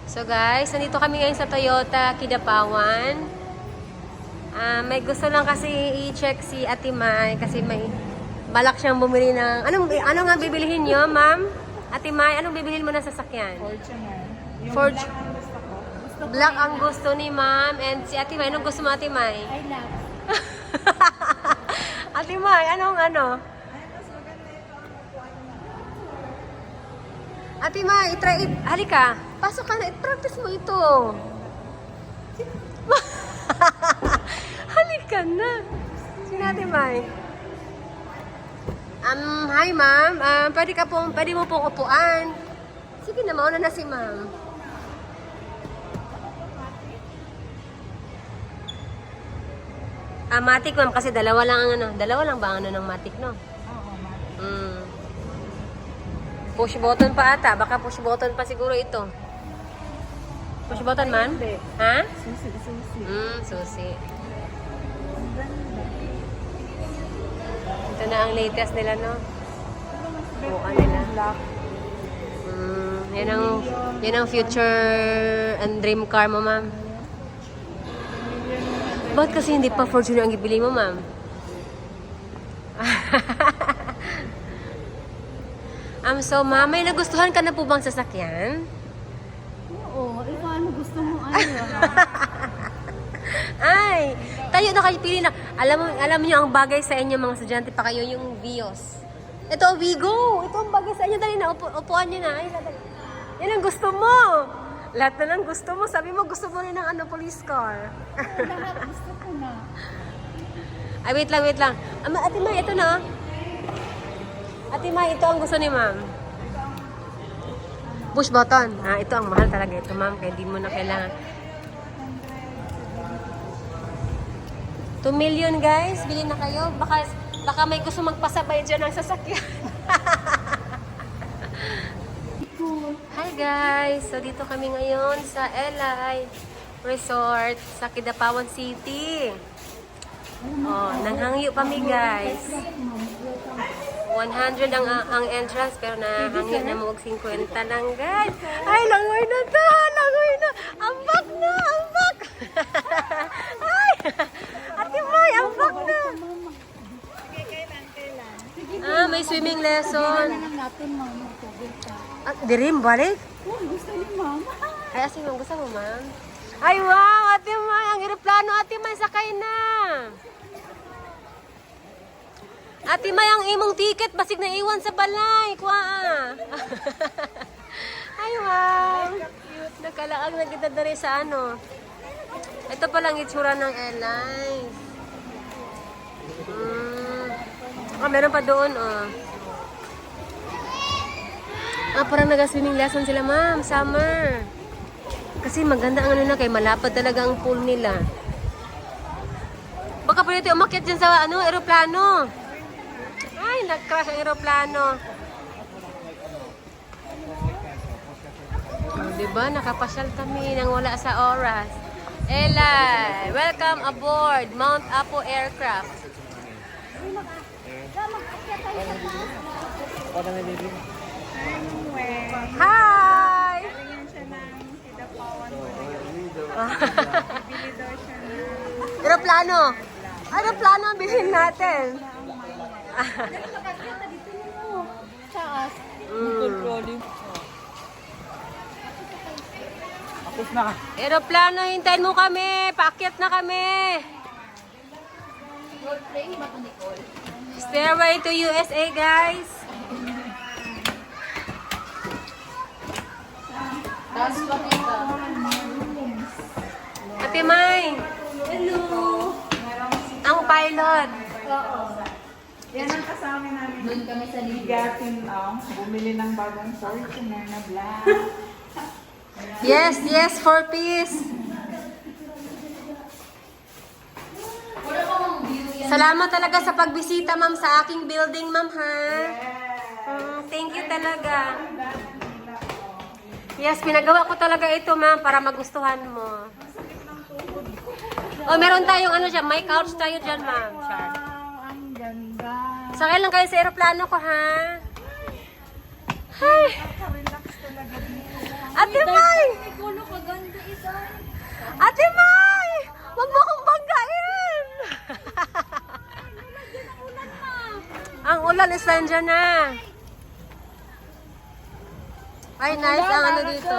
So guys, nandito kami ngayon sa Toyota Kidapawan. May gusto lang kasi i-check si Ate Mai kasi may balak siyang bumili ng... Ano nga bibilihin niyo, ma'am? Ate Mai, anong bibilihin mo na sasakyan? Fortuner. Yung Fortu- black ang gusto ko. Black ang gusto ni ma'am. And si Ate Mai, anong gusto mo, Ate Mai? I love. Ate Mai, anong ano? Ate Mai, halika. Pasok ka na, i-practice mo ito. Halika na. Sino Ate Mai? Hi ma'am. Pwede mo pong upuan. Sige na, mauna na si ma'am. Matic ma'am, kasi dalawa lang ba ang ano ng matic, no? Oo, ma'am. Push button pa ata. Baka push button pa siguro ito. Push button man? Hindi. Ha? Susi. Susi. Ang ganda. Ito na ang latest nila, no? Oo, Ano nila. black. Yan ang future and dream car mo, ma'am. Ba't kasi hindi pa Fortuner ang ibili mo, ma'am? So, ma'am, may nagustuhan ka na po bang sasakyan? Oo, paano gusto mo ano? Ay, tayo na kayo pili na. Alam niyo ang bagay sa inyo mga estudyante pa kayo yung Vios. Ito, Vigo. Ito ang bagay sa inyo. Dali na, upuan niyo na. Ay, dali. Yan ang gusto mo. Lahat na lang gusto mo. Sabi mo, gusto mo rin ng police car. Lahat gusto ko na. Ay, wait lang. Ate Mai, ito na. Ate Mai, ito ang gusto ni ma'am. Push button. Ito ang mahal talaga ito, ma'am. Kaya di mo na kailangan. 2 million, guys. Bili na kayo. Baka may gusto magpasabay dyan ng sasakyan. Hi, guys. So, dito kami ngayon sa LI Resort sa Kidapawan City. Nanghangyo kami, guys. 100 ang entrance, pero nahangyo na mo 50 lang, guys. Ay, langoy na to! Langoy na! Ambak na! Ambak! Ay! Ate Mai, ambak na! Sige, kailan? May swimming lesson. Lang natin, mama. Tubig ka. Dirim, balik? Oh, gusto ni mama. Ay, asin mo. Gusto mo, ma'am? Ay, wow! Ate Mai, ang eroplano, Ate Mai, sakay na! Ate Mai, ang imong ticket, basig na iwan sa balay. Kuha. Ay, wow! Nakalaag na kita dari sa ano. Ito palang itsura ng airlines. Meron pa doon, parang nag-swimming lesson sila, ma'am. Summer. Kasi maganda ang ano na, kay malapad talaga ang pool nila. Baka pwede tayo umakyat dyan sa aeroplano. Ay, nag-crash ang aeroplano. Diba? Nakapasyal kami nang wala sa oras. Eli, welcome aboard Mount Apo Aircraft. Hi! Galingan siya ng Kidapawan. Bili daw siya ng... Aeroplano. Aeroplano ang bilhin natin. Taas. Tapos na. Aeroplano, hintayin mo kami. Paakyat na kami. Stairway to USA, guys. Ate Mai. Hello. Ang pilot. Oo. Yan ang kasama namin. Doon kami sa Ligatin, bumili ng bagong Fortuner na black. Yes, 4 piece. Salamat talaga sa pagbisita, ma'am, sa aking building, ma'am, ha? Thank you talaga. Yes, pinagawa ko talaga ito, ma'am, para magustuhan mo. Meron tayong may couch tayo dyan, ma'am. Char. Wow, ang ganda. Sakay lang kayo sa aeroplano ko, ha? Hi! Relax talaga dito. Ate Mai! May kulog ulan, stranger na. Ay, nice ang ano dito.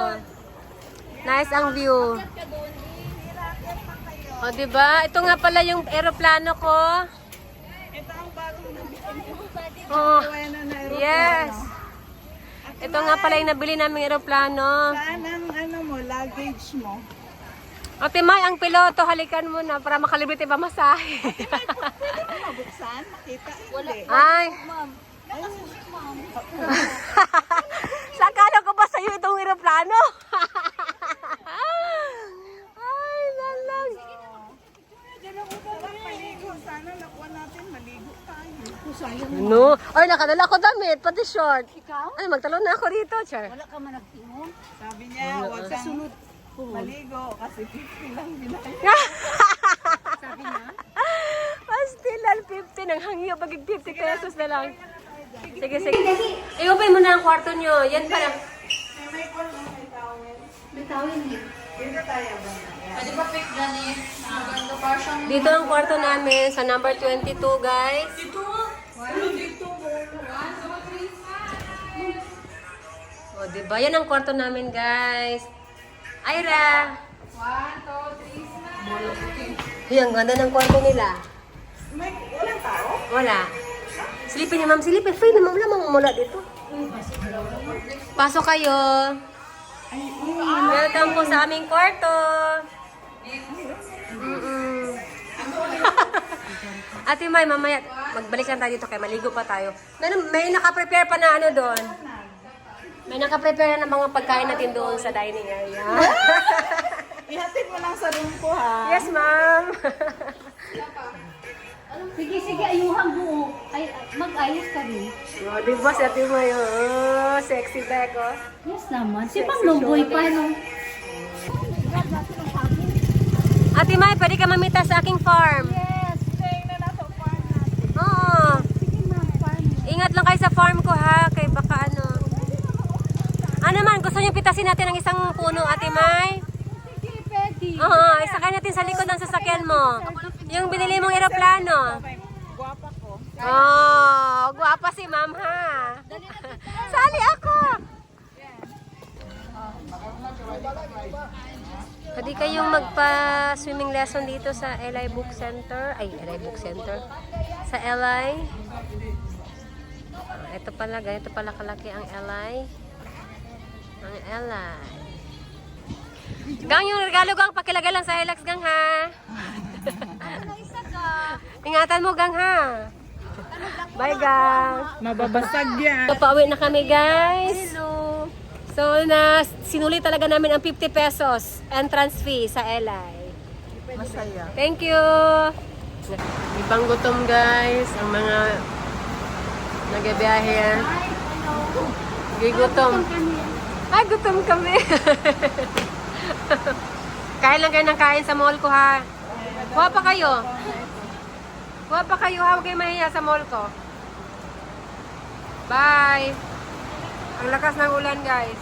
Nice ang view. O, diba? Ito nga pala yung aeroplano ko. Ito ang bagong nabigyan ko. Oh, Kaya na na aeroplano. yes. Ito nga pala yung nabili naming aeroplano. Saan ang ano mo, luggage mo? Ate May, ang piloto, halikan mo na para makalibre tayo pamasahe. Pwede mo mabuksan? Makita? Hindi. Ay. Sa akala ko ba sa'yo itong aeroplano? Ay, lalang. Sarap maligo. Sana nakuha natin, maligo tayo. No. Ay, nakadala ko damit, pati short. Ay, magtalon na ako rito, Char. Sabi niya, huwag kang maligo kasi 50 lang binayad. Sabi niya? Pastilan, 50. Nang hangyo, bagig 50 pesos na lang. Sige, sige. I-open mo na ang kwarto nyo. Yan pa lang. May call mo, may towel. Dito tayo ba? Pwede ba pick ganit? Maganda pa siyang... Dito ang kwarto namin sa number 22, guys. O, diba? Yan ang kwarto namin, guys. Ira! 1, 2, 3, Ay, ang ganda ng kwarto nila. May walang tao? Wala. Silipin niyo, ma'am. Silipin. Free na, ma'am. Lamang mula dito. Pasok kayo. Welcome po sa aming kwarto. Ate May, mamaya, magbalik lang tayo dito kay maligo pa tayo. May naka-prepare pa na ano doon. May naka-prepare na mga pagkain natin doon sa dining area. Ihatid mo lang sa room ko, ha? Yes, ma'am. Sige, sige, ayuhang buo. Ay, mag-ayos ka rin. Oh, di ba si Ate May? Oh, sexy bag, oh. Yes naman. Si Mang Longboy pa, no? Ate May, pwede ka mamita sa aking farm. Yes. Staying na nasa farm natin. Oo. Sige, ma'am, farm. Ingat lang kayo sa farm ko, ha? Kay baka ano. Ano man, gusto niyo pitasin natin ang isang puno, Ate May? Sige, pwede. Oo, isakay natin sa likod ng sasakyan mo. Yung binili mong eroplano. Guwapa ko. Oh, guwapa si ma'am, ha? Sali ako! Pwede kayong magpa-swimming lesson dito sa LI Book Center. Ay, LI Book Center. Sa LI. Ito pala, ganito pala kalaki ang LI. Ang LI. Gang, yung regalo gang, pakilagay lang sa Hilux gang, ha? Ingatan mo gang, ha? Bye, gang. Mababasag yan. Pauwi na kami, guys. Hello. So, sinuli talaga namin ang 50 pesos entrance fee sa LI. Masaya. Thank you. Ibang gutom, guys. Ang mga nagabiyahe. Gigutom. Ay, gutom kami. Kain lang kayo ng kain sa mall ko, ha? Kuha pa kayo. Kuha pa kayo, ha? Huwag kayo mahiya sa mall ko. Bye. Ang lakas ng ulan, guys.